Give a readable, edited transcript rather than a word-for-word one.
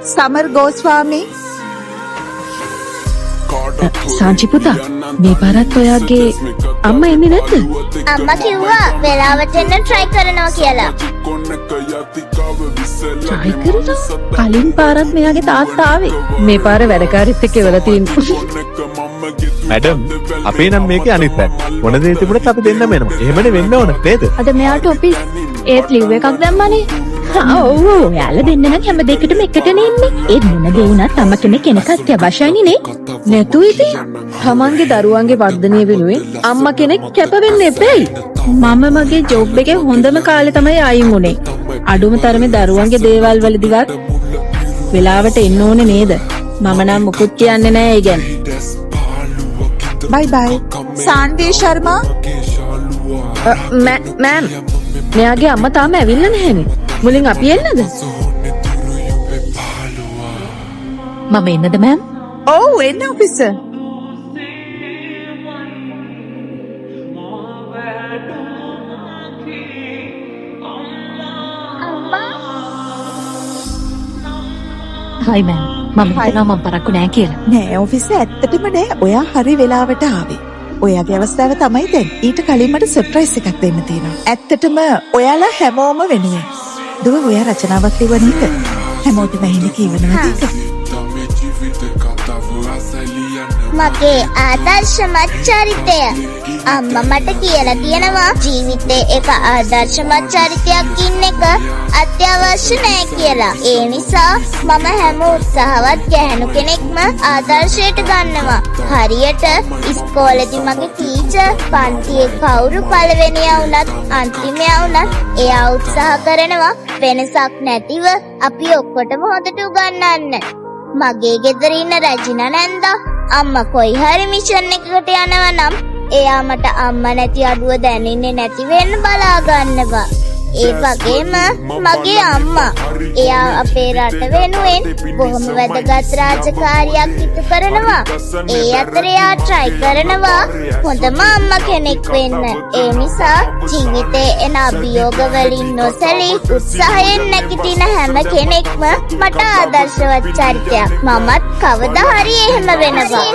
Summer Goswami. Sanchi පුතා මේ පාරත් ඔයාගේ අම්මා එන්නේ නැද්ද? අම්මා කිව්වා වෙලාවට එන්න try කරනවා කියලා. try කරනවා? කලින් පාරත් මෙයාගේ තාත්තා ආවේ. මේ පාර වැඩකාරීත් එක්ක ඉවලා තියෙනවා. මැඩම් අපේ නම් මේකේ අනිත් පැත්ත. මොන දේ තිබුණත් අපි දෙන්නම එනවා. එහෙමනේ වෙන්න ඕන නේද? අද මෙයාට ඔෆිස් ඒත් ලිව් එකක් දැම්මනේ. ඔව් ඔයාලා දෙන්න නම් හැම දෙයකටම එකටනේ ඉන්නේ. ඒ මොන දේ වුණත් අම්ම කෙනෙක් කෙනෙක් අත්‍යවශ්‍යයි නේ. නැතු ඉතින් තමන්ගේ දරුවන්ගේ වර්ධනය වෙනුවෙන් අම්මා කෙනෙක් කැප වෙන්න එපෙයි. මම මගේ ජොබ් එකේ හොඳම කාලේ තමයි අයින් උනේ. අඩුම තරමේ දරුවන්ගේ දේවල් වලදීවත් වෙලාවට එන්න ඕනේ නේද? මම නම් මුකුත් කියන්නේ නෑ ඒ ගැන. Bye bye. Sandy Sharma. Ma'am මෙයාගේ අම්මා තාම ඇවිල්ලා නැහැනේ. මුලින් අපි එන්නද? මම එන්නද ma'am? Oh, in officer. Hi ma'am. මම හිතනවා මම පරක්කු නෑ කියලා. නෑ ඔෆිස් ඇත්තටම නෑ. ඔයා හරි වෙලාවට ආවේ. ඔයාගේ අවස්ථාව තමයි දැන්. ඊට කලින් මට සර්ප්‍රයිස් එකක් දෙන්න තියෙනවා. ඇත්තටම ඔයාලා හැමෝම වෙනුවෙන්. දුව ඔයා රචනාවක් ලියව නේද? හැමෝටම ඇහෙන්න කියවනවා නේද? මගේ ආදර්ශමත් චරිතය අම්මා මට කියලා තියෙනවා ජීවිතේ එක ආදර්ශමත් චරිතයක් ඉන්න එක අත්‍යවශ්‍ය නෑ කියලා. ඒ නිසා මම හැම උත්සාහවත් ගැහැණු කෙනෙක්ම ආදර්ශයට ගන්නවා. හරියට ඉස්කෝලේදී මගේ ටීචර් පන්තියේ කවුරු පළවෙනියා වුණත් අන්තිමයා වුණත් එයා උත්සාහ කරනවා වෙනසක් නැතිව අපි ඔක්කොටම හොඳට උගන්වන්න. මගේ ගෙදර ඉන්න රජිනා නැන්දා අම්මා කොයි හරි මිෂන් එකකට යනවා නම් එයා මට අම්මා නැති අඩුව දැනෙන්නේ නැති වෙන්න බලා ගන්නවා. ඒ වගේම මගේ අම්මා එයා අපේ රට වෙනුවෙන් බොහොම වැදගත් රාජකාරියක් ඉටු කරනවා. ඒ අතර එයා try කරනවා හොඳම අම්මා කෙනෙක් වෙන්න. ඒ නිසා ජීවිතේ එන අභියෝග වලින් නොසැලී උත්සාහයෙන් නැගිටින හැම කෙනෙක්ම මට ආදර්ශවත් චරිතයක්. මමත් කවදා හරි එහෙම වෙනවා.